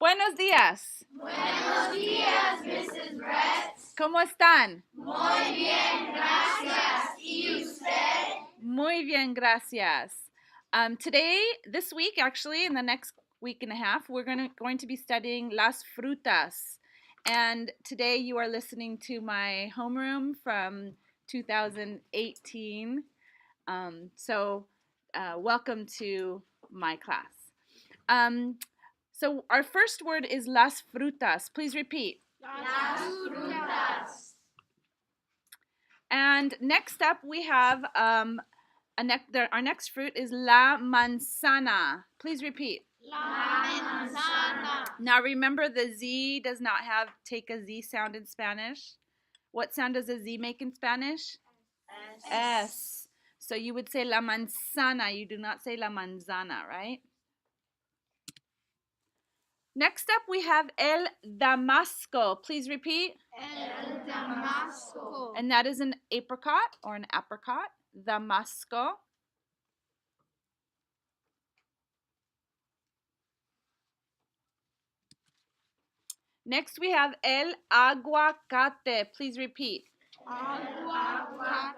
Buenos días. Buenos días, Mrs. Brett. ¿Cómo están? Muy bien, gracias. ¿Y usted? Muy bien, gracias. This week, actually, in the next week and a half, we're going to be studying las frutas. And today you are listening to my homeroom from 2018. Welcome to my class. So our first word is las frutas. Please repeat. Las frutas. And next up we have our next fruit is la manzana. Please repeat. La manzana. Now remember the Z does not take a Z sound in Spanish. What sound does a Z make in Spanish? S. So you would say la manzana. You do not say la manzana, right? Next up we have el damasco. Please repeat. El damasco. And that is an apricot or an apricot. Damasco. Next we have el aguacate. Please repeat. Aguacate.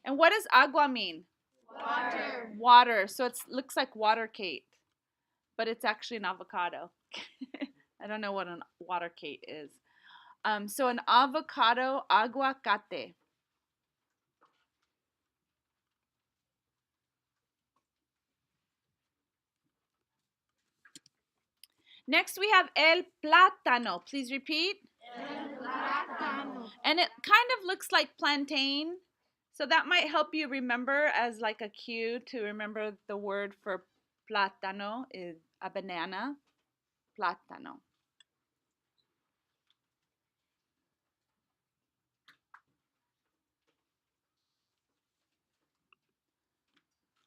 And what does agua mean? Water. Water. So it looks like water cake, but it's actually an avocado. I don't know what an water cake is. So an avocado aguacate. Next we have el plátano. Please repeat. El plátano. And it kind of looks like plantain. So that might help you remember as like a cue to remember the word for plátano is a banana. Plátano.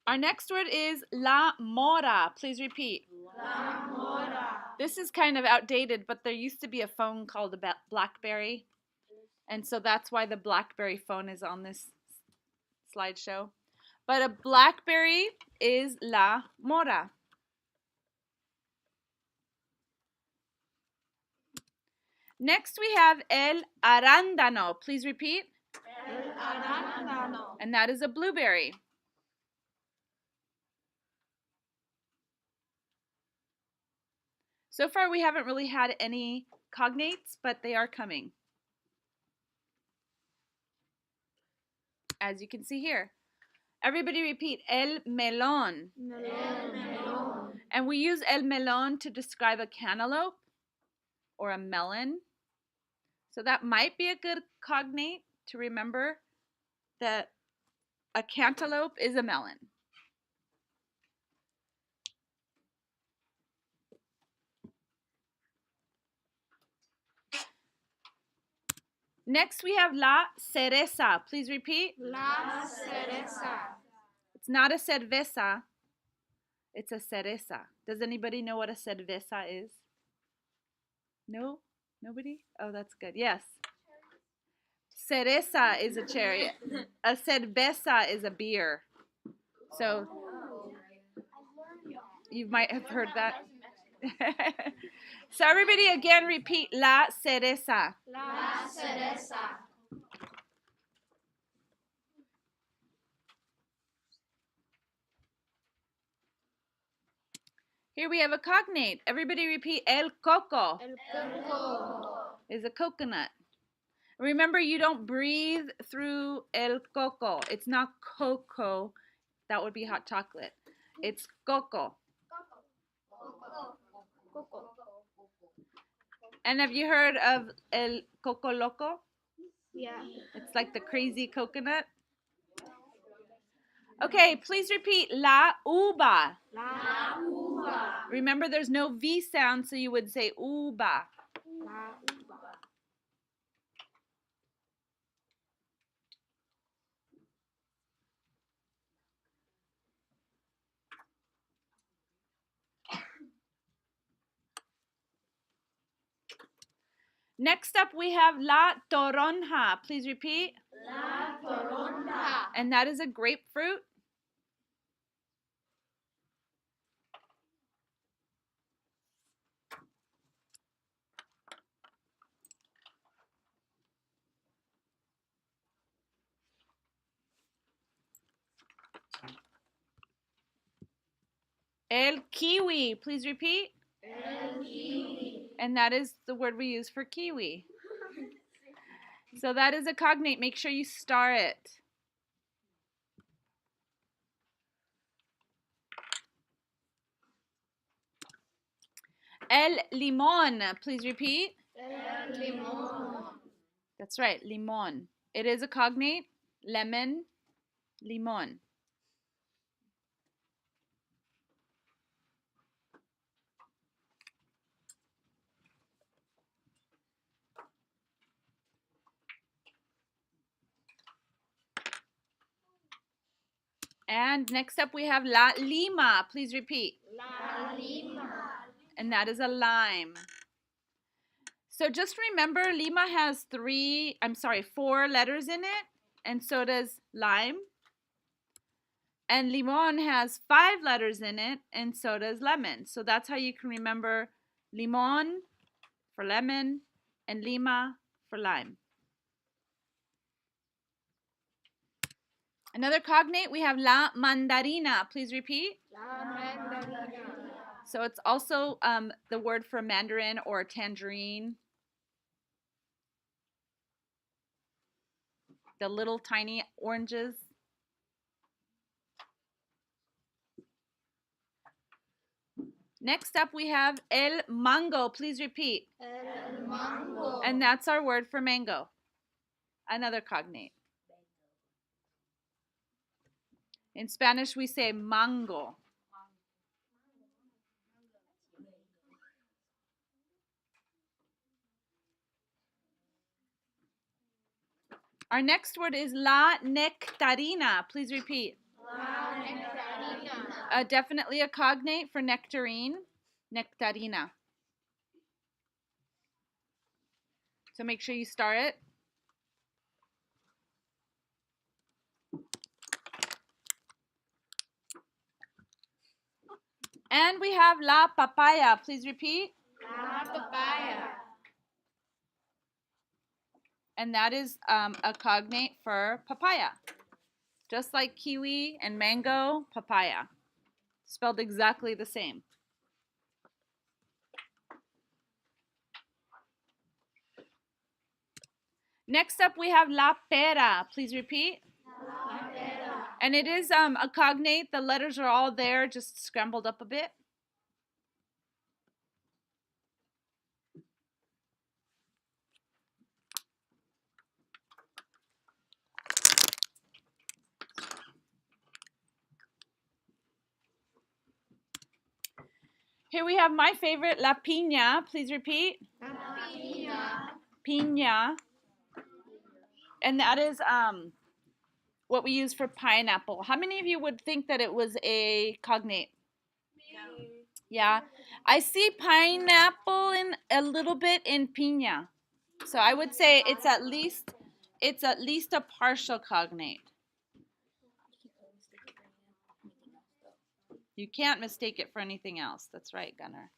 Our next word is la mora. Please repeat. La mora. This is kind of outdated, but there used to be a phone called a BlackBerry. And so that's why the BlackBerry phone is on this slideshow. But a BlackBerry is la mora. Next we have el arándano. Please repeat. El arándano. And that is a blueberry. So far we haven't really had any cognates, but they are coming. As you can see here. Everybody repeat, el melón. El melón. And we use el melón to describe a cantaloupe or a melon. So that might be a good cognate to remember that a cantaloupe is a melon. Next we have la cereza. Please repeat. La cereza. It's not a cerveza. It's a cereza. Does anybody know what a cerveza is? No? Nobody? Oh, that's good. Yes. Cereza is a cherry. A cerveza is a beer. So you might have heard that. So everybody again repeat la cereza. La cereza. Here we have a cognate. Everybody repeat el coco. El coco. Is a coconut. Remember, you don't breathe through el coco. It's not cocoa. That would be hot chocolate. It's coco. And have you heard of el coco loco? Yeah. It's like the crazy coconut. Okay, please repeat la uva. La uva. Remember, there's no V sound, so you would say uva. La uva. Next up, we have la toronja. Please repeat. La toronja. And that is a grapefruit. El kiwi. Please repeat. El kiwi. And that is the word we use for kiwi. So that is a cognate. Make sure you star it. El limón. Please repeat. El limón. That's right, limón. It is a cognate. Lemon, limón. And next up we have la lima. Please repeat. La lima. And that is a lime. So just remember, lima has 4 letters in it, and so does lime. And limon has 5 letters in it, and so does lemon. So that's how you can remember limon for lemon and lima for lime. Another cognate, we have la mandarina. Please repeat. La mandarina. So it's also the word for mandarin or tangerine. The little tiny oranges. Next up we have el mango. Please repeat. El mango. And that's our word for mango. Another cognate. In Spanish we say mango. Our next word is la nectarina. Please repeat. La nectarina. Definitely a cognate for nectarine. Nectarina. So make sure you star it. And we have la papaya. Please repeat. La papaya. And that is a cognate for papaya. Just like kiwi and mango, papaya. Spelled exactly the same. Next up we have la pera. Please repeat. La pera. And it is a cognate. The letters are all there, just scrambled up a bit. Here we have my favorite, la piña. Please repeat. La piña. Piña. And that is what we use for pineapple. How many of you would think that it was a cognate? Yeah. I see pineapple in a little bit in piña. So I would say it's at least a partial cognate. You can't mistake it for anything else. That's right, Gunnar.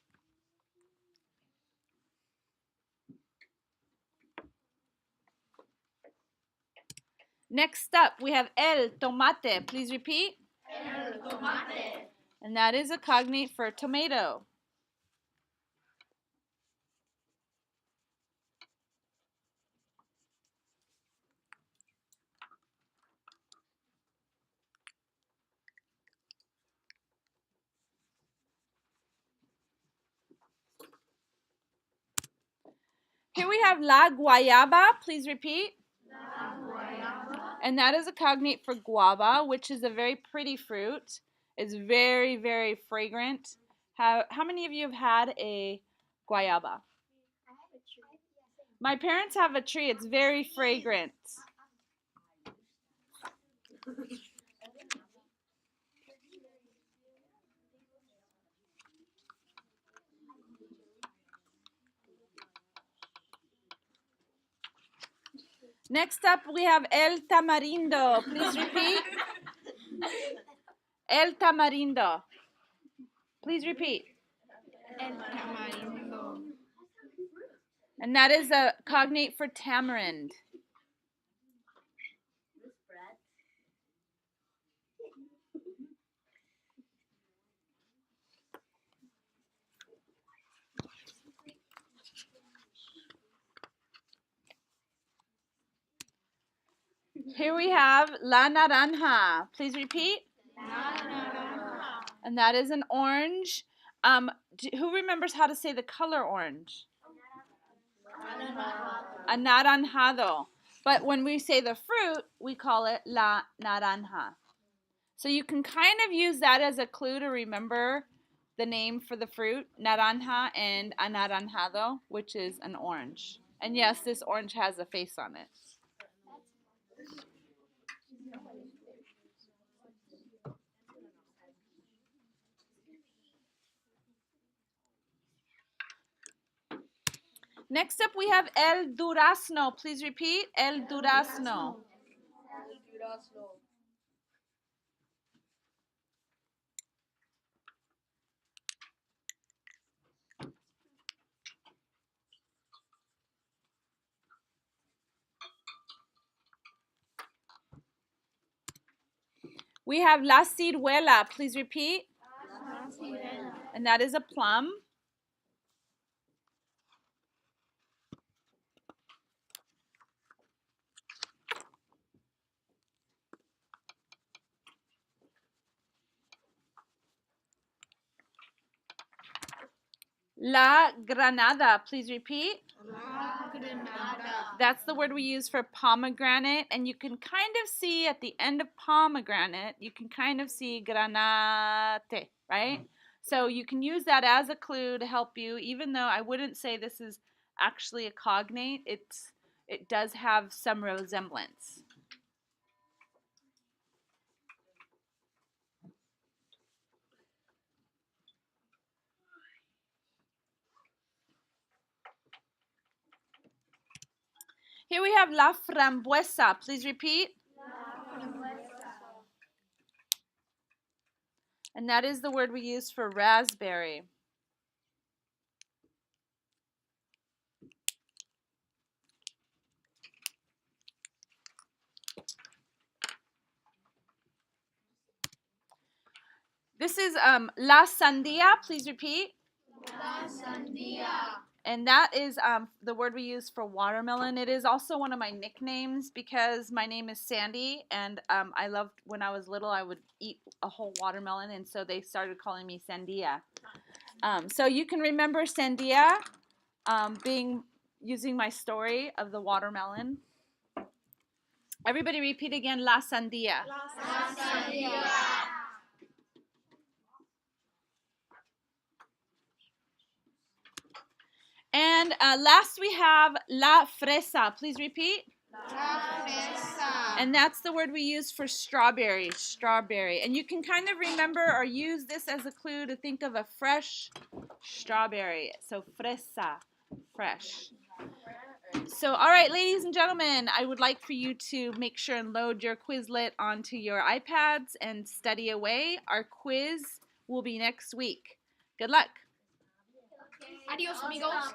Next up, we have el tomate. Please repeat. El tomate. And that is a cognate for tomato. Here we have la guayaba. Please repeat. La guayaba. And that is a cognate for guava, which is a very pretty fruit. It's very, very fragrant. How many of you have had a guayaba? My parents have a tree. It's very fragrant. Next up, we have el tamarindo. Please repeat. El tamarindo. Please repeat. El tamarindo. And that is a cognate for tamarind. Here we have la naranja. Please repeat. And that is an orange. Who remembers how to say the color orange? Anaranjado. But when we say the fruit, we call it la naranja. So you can kind of use that as a clue to remember the name for the fruit, naranja and anaranjado, which is an orange. And yes, this orange has a face on it. Next up, we have el durazno. Please repeat, el durazno. We have la ciruela. Please repeat. And that is a plum. La granada. Please repeat. That's the word we use for pomegranate, and you can kind of see at the end of pomegranate, you can kind of see granate, right? So you can use that as a clue to help you, even though I wouldn't say this is actually a cognate, it does have some resemblance. Here we have la frambuesa. Please repeat. And that is the word we use for raspberry. This is la sandia. Please repeat. La sandia. And that is the word we use for watermelon. It is also one of my nicknames because my name is Sandy, and I loved when I was little I would eat a whole watermelon, and so they started calling me Sandia. So you can remember Sandia using my story of the watermelon. Everybody repeat again, la sandia. La sandia. And last we have la fresa. Please repeat. La fresa. And that's the word we use for strawberry, strawberry. And you can kind of remember or use this as a clue to think of a fresh strawberry. So fresa, fresh. So, all right, ladies and gentlemen, I would like for you to make sure and load your Quizlet onto your iPads and study away. Our quiz will be next week. Good luck. Adios, amigos.